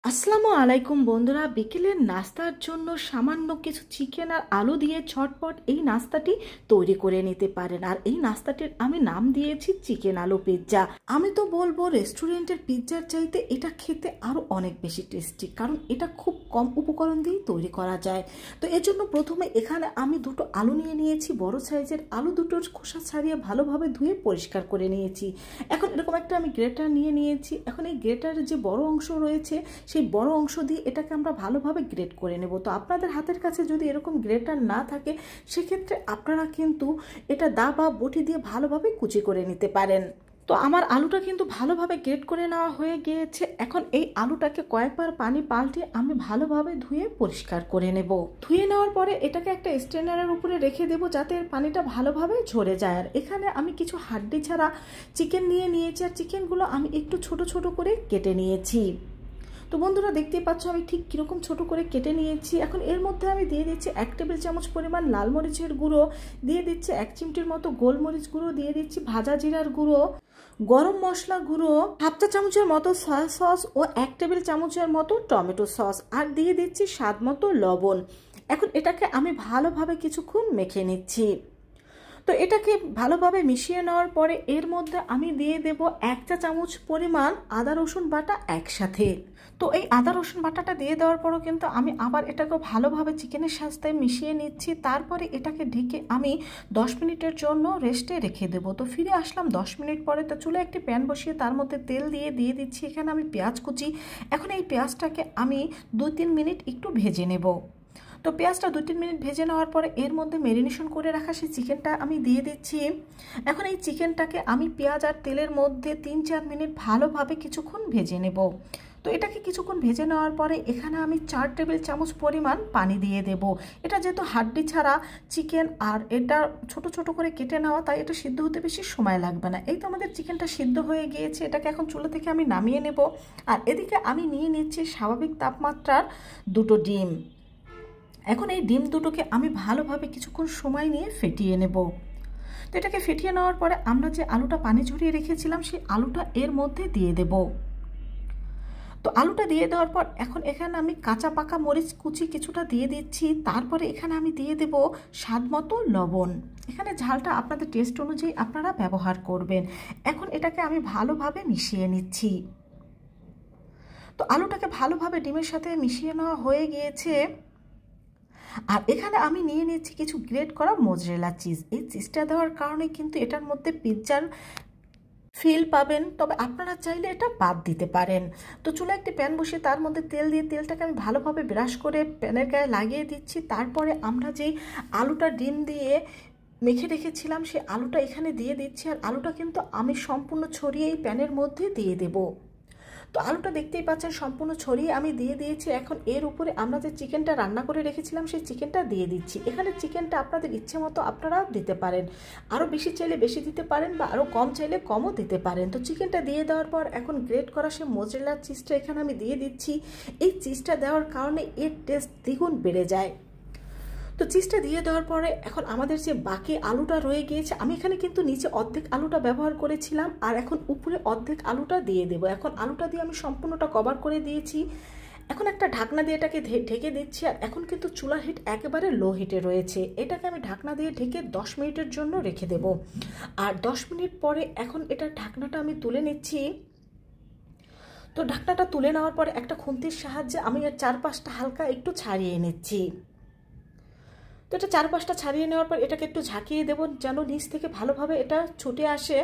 আসসালামু আলাইকুম বন্ধুরা, বিকেলের নাস্তার জন্য সামান্য কিছু চিকেন আর আলু দিয়ে ঝটপট এই নাস্তাটি তৈরি করে নিতে পারেন। আর এই নাস্তাটির আমি নাম দিয়েছি চিকেন আলু পিৎজা। আমি তো বলবো রেস্টুরেন্টের পিৎজার চাইতে এটা খেতে আরো অনেক বেশি টেস্টি, কারণ এটা খুব কম উপকরণ দিয়ে তৈরি করা যায়। তো এর জন্য প্রথমে এখানে আমি দুটো আলু নিয়ে নিয়েছি, বড় সাইজের আলু দুটোর খোসা ছাড়িয়ে ভালোভাবে ধুয়ে পরিষ্কার করে নিয়েছি। এখন এরকম একটা আমি গ্রেটার নিয়ে নিয়েছি। এখন এই গ্রেটারের যে বড় অংশ রয়েছে সেই বড় অংশ দিয়ে এটাকে আমরা ভালোভাবে গ্রেট করে নেব। তো আপনাদের হাতের কাছে যদি এরকম গ্রেটার না থাকে সেক্ষেত্রে আপনারা কিন্তু এটা দা বা বটি দিয়ে ভালোভাবে কুচি করে নিতে পারেন। তো আমার আলুটা কিন্তু ভালোভাবে গ্রেট করে নেওয়া হয়ে গিয়েছে। এখন এই আলুটাকে কয়েকবার পানি পাল্টে আমি ভালোভাবে ধুয়ে পরিষ্কার করে নেব। ধুয়ে নেওয়ার পরে এটাকে একটা স্ট্রেনারের উপরে রেখে দেব যাতে এর পানিটা ভালোভাবে ঝরে যায়। আর এখানে আমি কিছু হাড্ডি ছাড়া চিকেন নিয়ে নিয়েছি, আর চিকেনগুলো আমি একটু ছোট ছোট করে কেটে নিয়েছি। তো বন্ধুরা দেখতেই পাচ্ছ আমি ঠিক কীরকম ছোট করে কেটে নিয়েছি। এখন এর মধ্যে আমি দিয়ে দিচ্ছি 1 টেবিল চামচ পরিমাণ লাল মরিচের গুঁড়ো, দিয়ে দিচ্ছি 1 চিমটির মতো গোলমরিচ গুঁড়ো, দিয়ে দিচ্ছি ভাজা জিরার গুঁড়ো, গরম মশলা গুঁড়ো, 1/2 চা চামচের মতো সয়া সস ও 1 টেবিল চামচের মতো টমেটো সস, আর দিয়ে দিচ্ছি স্বাদ মতো লবণ। এখন এটাকে আমি ভালোভাবে কিছুক্ষণ মেখে নিচ্ছি। তো এটাকে ভালোভাবে মিশিয়ে নেওয়ার পরে এর মধ্যে আমি দিয়ে দেব 1 চা চামচ পরিমাণ আদা রসুন বাটা একসাথে। তো এই আদা রসুন বাটাটা দিয়ে দেওয়ার পরও কিন্তু আমি আবার এটাকে ভালোভাবে চিকেনের সাথে মিশিয়ে নিচ্ছি। তারপরে এটাকে ঢেকে আমি 10 মিনিটের জন্য রেস্টে রেখে দেবো। তো ফিরে আসলাম 10 মিনিট পরে। তো চুলে একটি প্যান বসিয়ে তার মধ্যে তেল দিয়ে দিচ্ছি এখানে আমি পেঁয়াজ কুচি। এখন এই পেঁয়াজটাকে আমি 2-3 মিনিট একটু ভেজে নেব। তো পেঁয়াজটা 2-3 মিনিট ভেজে নেওয়ার পরে এর মধ্যে ম্যারিনেশন করে রাখা সেই চিকেনটা আমি দিয়ে দিচ্ছি। এখন এই চিকেনটাকে আমি পেঁয়াজ আর তেলের মধ্যে 3-4 মিনিট ভালোভাবে কিছুক্ষণ ভেজে নেব। তো এটাকে কিছুক্ষণ ভেজে নেওয়ার পরে এখানে আমি 4 টেবিল চামচ পরিমাণ পানি দিয়ে দেব। এটা যেহেতু হাড্ডি ছাড়া চিকেন আর এটা ছোট ছোট করে কেটে নেওয়া, তাই এটা সিদ্ধ হতে বেশি সময় লাগবে না। এই তো আমাদের চিকেনটা সিদ্ধ হয়ে গিয়েছে, এটাকে এখন চুলা থেকে আমি নামিয়ে নেব। আর এদিকে আমি নিয়ে নিচ্ছি স্বাভাবিক তাপমাত্রার 2টো ডিম। এখন এই ডিম দুটোকে আমি ভালোভাবে কিছুক্ষণ সময় নিয়ে ফেটিয়ে নেব। তো এটাকে ফেটিয়ে নেওয়ার পরে আমরা যে আলুটা পানি ঝরিয়ে রেখেছিলাম সেই আলুটা এর মধ্যে দিয়ে দেব। তো আলুটা দিয়ে দেওয়ার পর এখন এখানে আমি কাঁচা পাকা মরিচ কুচি কিছুটা দিয়ে দিচ্ছি। তারপরে এখানে আমি দিয়ে দেব স্বাদ মতো লবণ। এখানে ঝালটা আপনাদের টেস্ট অনুযায়ী আপনারা ব্যবহার করবেন। এখন এটাকে আমি ভালোভাবে মিশিয়ে নিচ্ছি। তো আলুটাকে ভালোভাবে ডিমের সাথে মিশিয়ে নেওয়া হয়ে গিয়েছে। আর এখানে আমি নিয়ে নিচ্ছি কিছু গ্রেট করা মোজরেলা চিজ। এই চিজটা দেওয়ার কারণে কিন্তু এটার মধ্যে পিৎজার ফিল পাবেন, তবে আপনারা চাইলে এটা বাদ দিতে পারেন। তো চুলায় একটি প্যান বসিয়ে তার মধ্যে তেল দিয়ে তেলটাকে আমি ভালোভাবে ব্রাশ করে প্যানের গায়ে লাগিয়ে দিচ্ছি। তারপরে আমরা যেই আলুটা ডিম দিয়ে মেখে রেখেছিলাম সেই আলুটা এখানে দিয়ে দিচ্ছি। আর আলুটা কিন্তু আমি সম্পূর্ণ ছড়িয়ে এই প্যানের মধ্যে দিয়ে দেব। তো আলুটা দেখতেই পাচ্ছেন সম্পূর্ণ ছড়িয়ে আমি দিয়ে দিয়েছি। এখন এর উপরে আমরা যে চিকেনটা রান্না করে রেখেছিলাম সেই চিকেনটা দিয়ে দিচ্ছি। এখানে চিকেনটা আপনাদের ইচ্ছে মতো আপনারা দিতে পারেন, আরও বেশি চাইলে বেশি দিতে পারেন বা আরও কম চাইলে কমও দিতে পারেন। তো চিকেনটা দিয়ে দেওয়ার পর এখন গ্রেট করা সেই মোজরেলা চিজটা এখানে আমি দিয়ে দিচ্ছি। এই চিজটা দেওয়ার কারণে এর টেস্ট দ্বিগুণ বেড়ে যায়। তো চিজটা দিয়ে দেওয়ার পরে এখন আমাদের যে বাকি আলুটা রয়ে গিয়েছে, আমি এখানে কিন্তু নিচে অর্ধেক আলুটা ব্যবহার করেছিলাম আর এখন উপরে অর্ধেক আলুটা দিয়ে দেবো। এখন আলুটা দিয়ে আমি সম্পূর্ণটা কভার করে দিয়েছি। এখন একটা ঢাকনা দিয়ে এটাকে ঢেকে দিচ্ছি। আর এখন কিন্তু চুলার হিট একেবারে লো হিটে রয়েছে। এটাকে আমি ঢাকনা দিয়ে ঢেকে 10 মিনিটের জন্য রেখে দেব। আর 10 মিনিট পরে এখন এটার ঢাকনাটা আমি তুলে নিচ্ছি। তো ঢাকনাটা তুলে নেওয়ার পরে একটা খুন্তির সাহায্যে আমি এর চারপাশটা হালকা একটু ছাড়িয়ে নিচ্ছি। তো এটা চারপাশটা ছাড়িয়ে নেওয়ার পর এটাকে একটু ঝাঁকিয়ে দেবো যেন নিচ থেকে ভালোভাবে এটা ছুটে আসে।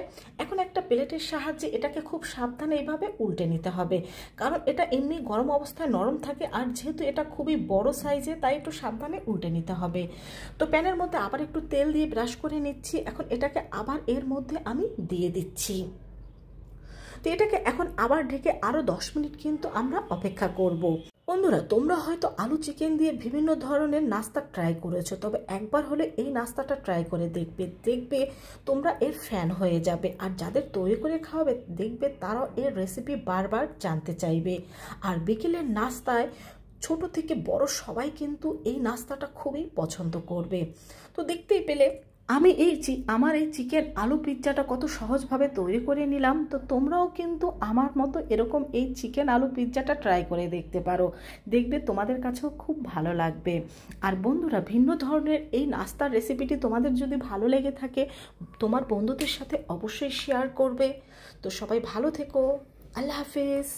এখন একটা প্লেটের সাহায্যে এটাকে খুব সাবধানে এইভাবে উল্টে নিতে হবে, কারণ এটা এমনি গরম অবস্থায় নরম থাকে আর যেহেতু এটা খুবই বড় সাইজে তাই একটু সাবধানে উল্টে নিতে হবে। তো প্যানের মধ্যে আবার একটু তেল দিয়ে ব্রাশ করে নিচ্ছি। এখন এটাকে আবার এর মধ্যে আমি দিয়ে দিচ্ছি। তো এটাকে এখন আবার ঢেকে আরও 10 মিনিট কিন্তু আমরা অপেক্ষা করব। বন্ধুরা, তোমরা হয়তো আলু চিকেন দিয়ে বিভিন্ন ধরনের নাস্তা ট্রাই করেছো, তবে একবার হলে এই নাস্তাটা ট্রাই করে দেখবে তোমরা এর ফ্যান হয়ে যাবে। আর যাদের তৈরি করে খাওয়াবে দেখবে তারাও এর রেসিপি বারবার জানতে চাইবে। আর বিকেলের নাস্তায় ছোট থেকে বড় সবাই কিন্তু এই নাস্তাটা খুবই পছন্দ করবে। তো দেখতেই পেলে আমি আমার এই চিকেন আলু পিৎজাটা কত সহজভাবে তৈরি করে নিলাম। তো তোমরাও কিন্তু আমার মতো এরকম এই চিকেন আলু পিৎজাটা ট্রাই করে দেখতে পারো, দেখবে তোমাদের কাছেও খুব ভালো লাগবে। আর বন্ধুরা, ভিন্ন ধরনের এই নাস্তার রেসিপিটি তোমাদের যদি ভালো লেগে থাকে তোমার বন্ধুদের সাথে অবশ্যই শেয়ার করবে। তো সবাই ভালো থেকো, আল্লাহ হাফেজ।